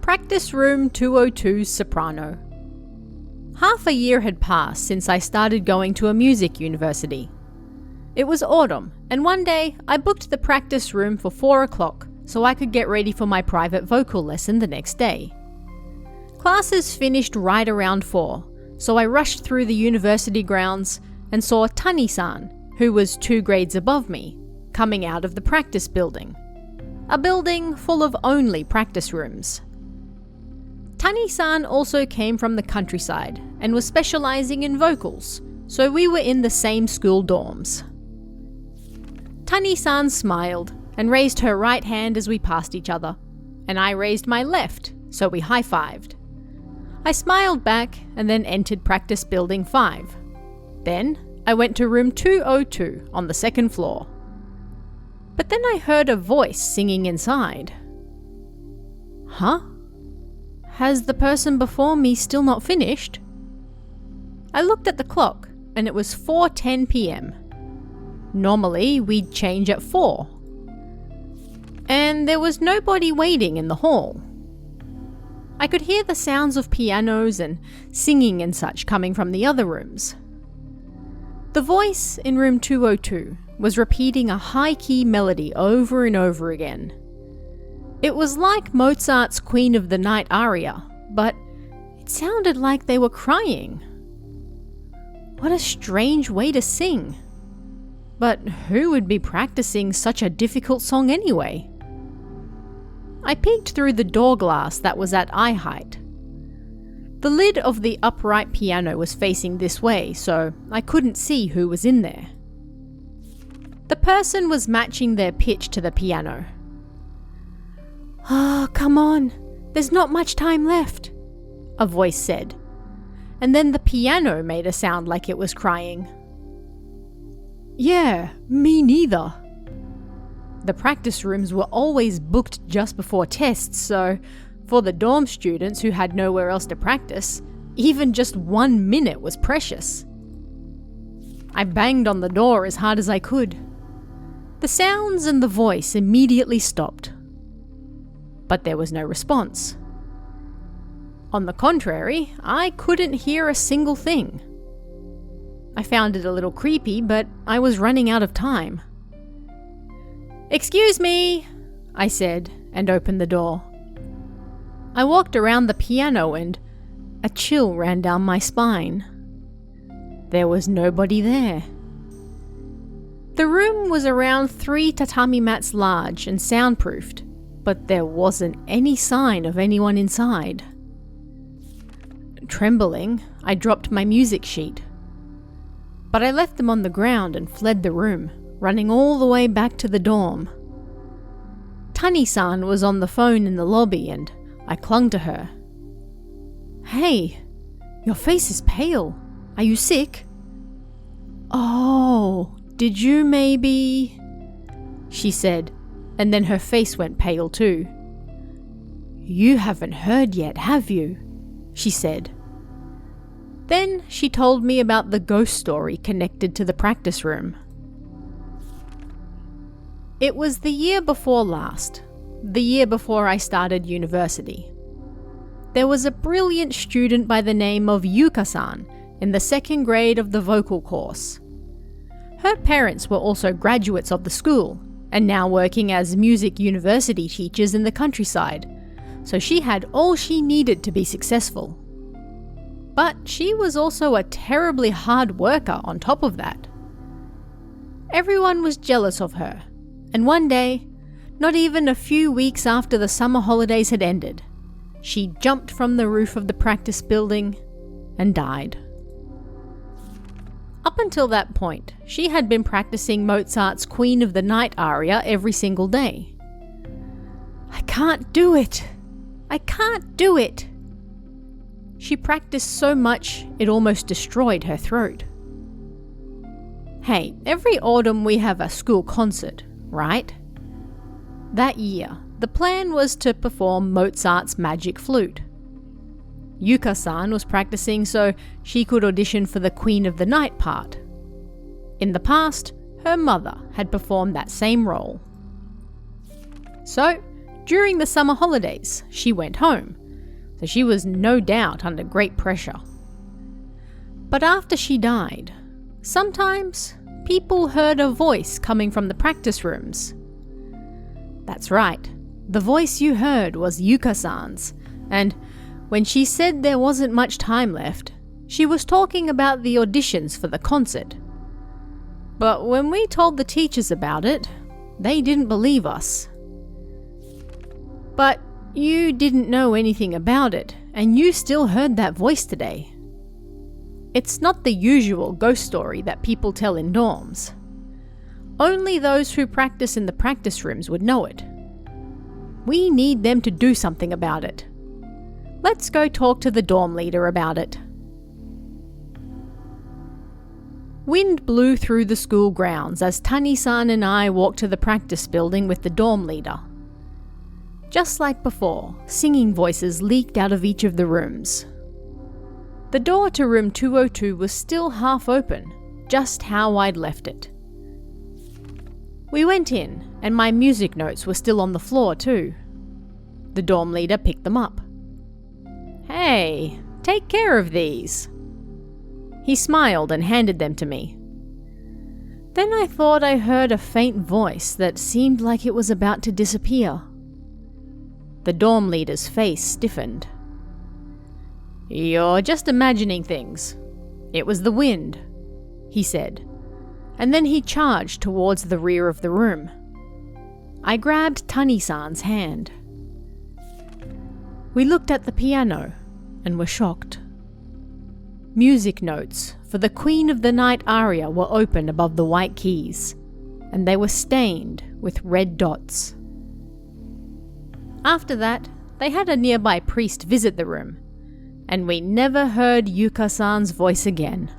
Practice Room 202 Soprano. Half a year had passed since I started going to a music university. It was autumn, and one day I booked the practice room for 4 o'clock so I could get ready for my private vocal lesson the next day. Classes finished right around 4, so I rushed through the university grounds and saw Tani-san, who was 2 grades above me, coming out of the practice building. A building full of only practice rooms. Tani-san also came from the countryside and was specializing in vocals, so we were in the same school dorms. Tani-san smiled and raised her right hand as we passed each other, and I raised my left, so we high-fived. I smiled back and then entered practice building 5. Then I went to room 202 on the 2nd floor. But then I heard a voice singing inside. Huh? Has the person before me still not finished? I looked at the clock and it was 4:10 p.m. Normally we'd change at 4. And there was nobody waiting in the hall. I could hear the sounds of pianos and singing and such coming from the other rooms. The voice in room 202 was repeating a high-key melody over and over again. It was like Mozart's Queen of the Night aria, but it sounded like they were crying. What a strange way to sing. But who would be practicing such a difficult song anyway? I peeked through the door glass that was at eye height. The lid of the upright piano was facing this way, so I couldn't see who was in there. The person was matching their pitch to the piano. "Ah, come on, there's not much time left," a voice said, and then the piano made a sound like it was crying. Yeah, me neither. The practice rooms were always booked just before tests, so for the dorm students who had nowhere else to practice, even just 1 minute was precious. I banged on the door as hard as I could. The sounds and the voice immediately stopped. But there was no response. On the contrary, I couldn't hear a single thing. I found it a little creepy, but I was running out of time. "Excuse me," I said, and opened the door. I walked around the piano and a chill ran down my spine. There was nobody there. The room was around 3 tatami mats large and soundproofed, but there wasn't any sign of anyone inside. Trembling, I dropped my music sheet. But I left them on the ground and fled the room, running all the way back to the dorm. Tani-san was on the phone in the lobby and I clung to her. "Hey, your face is pale. Are you sick?" "Oh, did you maybe?" she said, and then her face went pale too. "You haven't heard yet, have you?" she said. Then she told me about the ghost story connected to the practice room. It was the year before last, the year before I started university. There was a brilliant student by the name of Yuka-san in the 2nd grade of the vocal course. Her parents were also graduates of the school and now working as music university teachers in the countryside, so she had all she needed to be successful. But she was also a terribly hard worker on top of that. Everyone was jealous of her, and one day, not even a few weeks after the summer holidays had ended, she jumped from the roof of the practice building and died. Up until that point, she had been practicing Mozart's Queen of the Night aria every single day. "I can't do it! I can't do it!" She practiced so much, it almost destroyed her throat. Hey, every autumn we have a school concert, right? That year, the plan was to perform Mozart's Magic Flute. Yuka-san was practicing so she could audition for the Queen of the Night part. In the past, her mother had performed that same role. So, during the summer holidays, she went home, so she was no doubt under great pressure. But after she died, sometimes people heard a voice coming from the practice rooms. That's right, the voice you heard was Yuka-san's, and when she said there wasn't much time left, she was talking about the auditions for the concert. But when we told the teachers about it, they didn't believe us. But you didn't know anything about it, and you still heard that voice today. It's not the usual ghost story that people tell in dorms. Only those who practice in the practice rooms would know it. We need them to do something about it. Let's go talk to the dorm leader about it. Wind blew through the school grounds as Tani-san and I walked to the practice building with the dorm leader. Just like before, singing voices leaked out of each of the rooms. The door to room 202 was still half open, just how I'd left it. We went in, and my music notes were still on the floor too. The dorm leader picked them up. "Hey, take care of these." He smiled and handed them to me. Then I thought I heard a faint voice that seemed like it was about to disappear. The dorm leader's face stiffened. "You're just imagining things. It was the wind," he said, and then he charged towards the rear of the room. I grabbed Tani-san's hand. We looked at the piano and were shocked. Music notes for the Queen of the Night aria were open above the white keys, and they were stained with red dots. After that, they had a nearby priest visit the room, and we never heard Yuka-san's voice again.